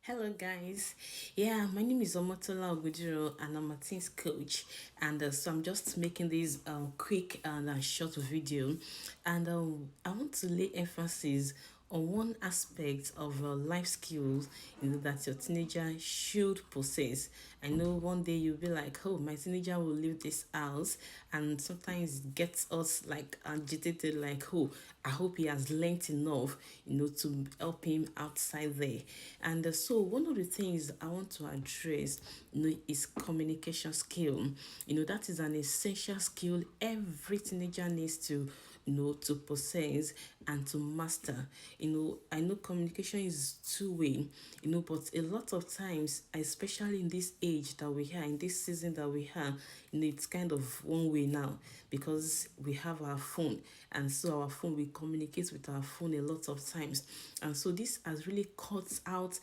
Hello, guys. Yeah, my name is Omotola Ogudiro, and I'm a teens coach. And so I'm just making this quick and short video, and I want to lay emphasis on one aspect of life skills, that your teenager should possess. I know one day you'll be like, oh, my teenager will leave this house, and sometimes it gets us like agitated, like, oh, I hope he has learnt enough, to help him outside there. And so one of the things I want to address, is communication skill. That is an essential skill every teenager needs to possess and to master. I know communication is two-way, but a lot of times, especially in this age that we are, in this season that we are, it's kind of one way now, because we have our phone, and so our phone, we communicate with our phone a lot of times. And so this has really cut out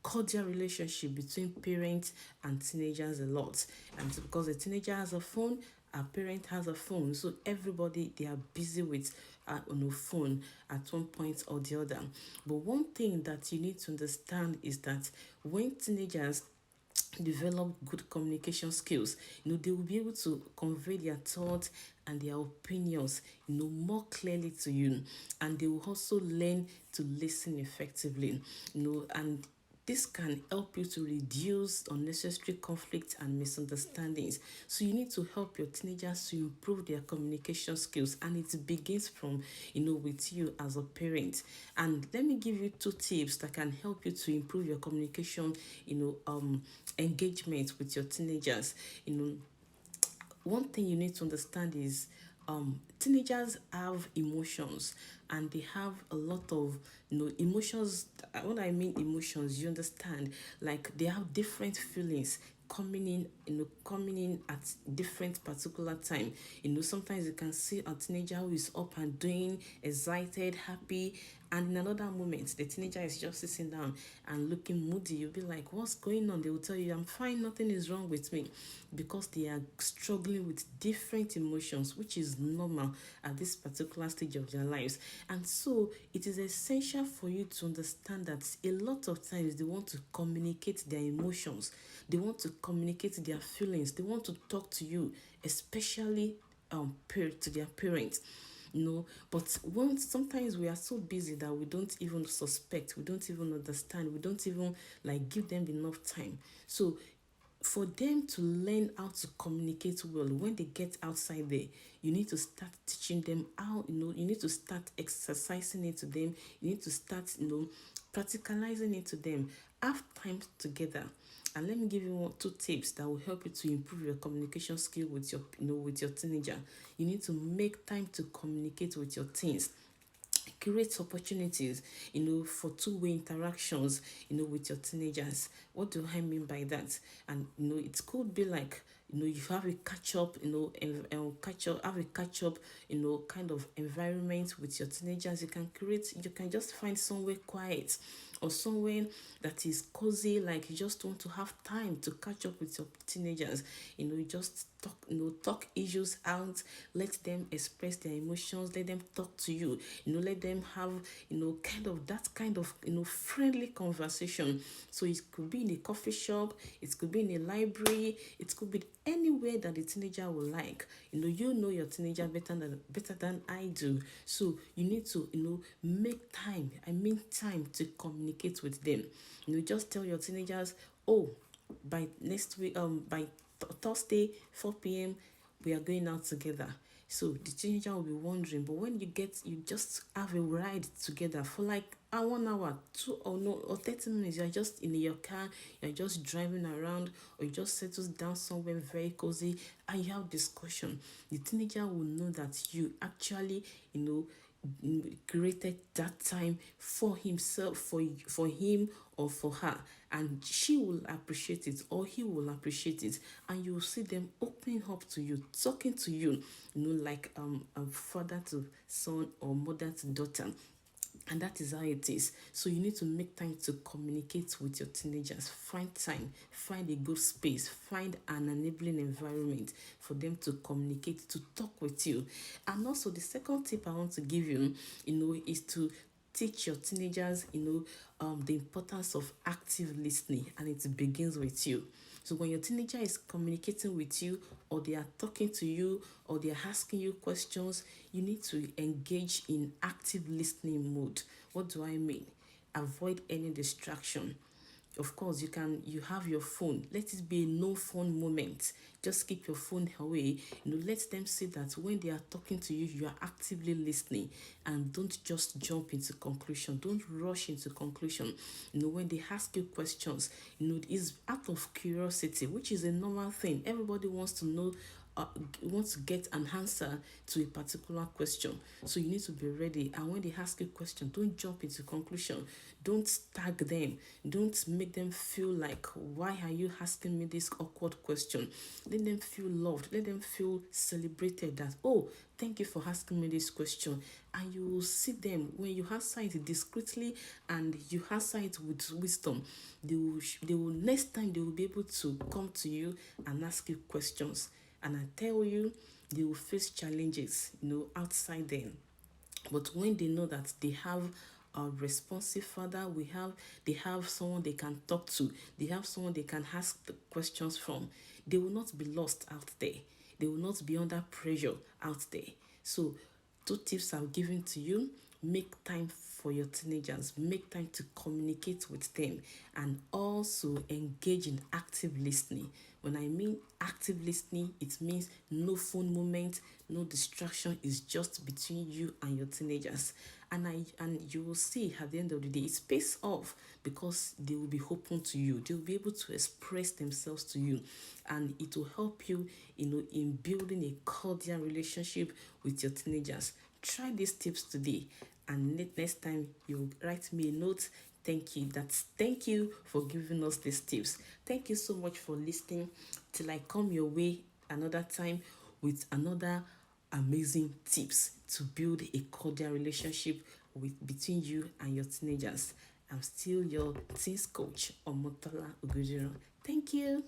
cordial relationship between parents and teenagers a lot. And because the teenager has a phone, our parent has a phone, so everybody, they are busy with on a phone at one point or the other. But one thing that you need to understand is that when teenagers develop good communication skills, they will be able to convey their thoughts and their opinions, more clearly to you. And they will also learn to listen effectively, and this can help you to reduce unnecessary conflict and misunderstandings. So you need to help your teenagers to improve their communication skills, and it begins from, with you as a parent. And let me give you two tips that can help you to improve your communication, engagement with your teenagers. One thing you need to understand is, teenagers have emotions, and they have a lot of, emotions. When I mean emotions, you understand, like they have different feelings coming in, coming in at different particular time. Sometimes you can see a teenager who is up and doing, excited, happy, and in another moment the teenager is just sitting down and looking moody. You'll be like, what's going on? They will tell you, I'm fine, nothing is wrong with me, because they are struggling with different emotions, which is normal at this particular stage of their lives. And so it is essential for you to understand that a lot of times they want to communicate their emotions, they want to communicate their feelings, they want to talk to you, especially to their parents. But once, sometimes we are so busy that we don't even suspect, we don't even understand, we don't even like give them enough time. So for them to learn how to communicate well when they get outside there, you need to start teaching them how, you need to start exercising it to them, you need to start, practicalizing it to them. Have time together. And let me give you two tips that will help you to improve your communication skill with your, with your teenager. You need to make time to communicate with your teens. Create opportunities, for two-way interactions, with your teenagers. What do I mean by that? And it could be like, you have a catch up, have a catch up, kind of environment with your teenagers. You can just find somewhere quiet, or somewhere that is cozy, like you just want to have time to catch up with your teenagers. You just talk, talk issues out, let them express their emotions, let them talk to you, let them have, kind of that kind of, friendly conversation. So it could be in a coffee shop, it could be in a library, it could be anywhere that the teenager will like. You know your teenager better than I do. So you need to, make time. I mean time to communicate with them. Just tell your teenagers, oh, by next week, by Thursday, 4 p.m., we are going out together. So the teenager will be wondering, but when you just have a ride together for like 1 hour, 2 or 30 minutes, you're just in your car, you're just driving around, or you just settle down somewhere very cozy, and you have discussion. The teenager will know that you actually, created that time for himself, for him or for her, and she will appreciate it, or he will appreciate it, and you will see them opening up to you, talking to you, like a father to son or mother to daughter. And that is how it is. So you need to make time to communicate with your teenagers. Find time, find a good space, find an enabling environment for them to communicate, to talk with you. And also the second tip I want to give you, is to teach your teenagers, the importance of active listening, and it begins with you. So when your teenager is communicating with you, or they are talking to you, or they are asking you questions, you need to engage in active listening mode. What do I mean? Avoid any distraction. Of course, you have your phone, let it be a no phone moment. Just keep your phone away. Let them see that when they are talking to you, you are actively listening, and don't just jump into conclusion, don't rush into conclusion. When they ask you questions, it's out of curiosity, which is a normal thing. Everybody wants to know, uh, wants to get an answer to a particular question. So you need to be ready. And when they ask you a question, don't jump into conclusion. Don't tag them. Don't make them feel like, why are you asking me this awkward question? Let them feel loved. Let them feel celebrated, that, oh, thank you for asking me this question. And you will see them, when you answer it discreetly and you answer it with wisdom, they will next time they will be able to come to you and ask you questions. And I tell you, they will face challenges, outside them. But when they know that they have a responsive father, they have someone they can talk to, they have someone they can ask the questions from, they will not be lost out there. They will not be under pressure out there. So, two tips I've given to you: make time for your teenagers, make time to communicate with them, and also engage in active listening. When I mean active listening, it means no phone moment, no distraction, is just between you and your teenagers. And you will see at the end of the day, it pays off, because they will be open to you. They will be able to express themselves to you, and it will help you, in building a cordial relationship with your teenagers. Try these tips today, and next time you write me a note. Thank you for giving us these tips. Thank you so much for listening. Till I come your way another time with another amazing tips to build a cordial relationship between you and your teenagers. I'm still your teens coach, Omotola Ogujiro. Thank you.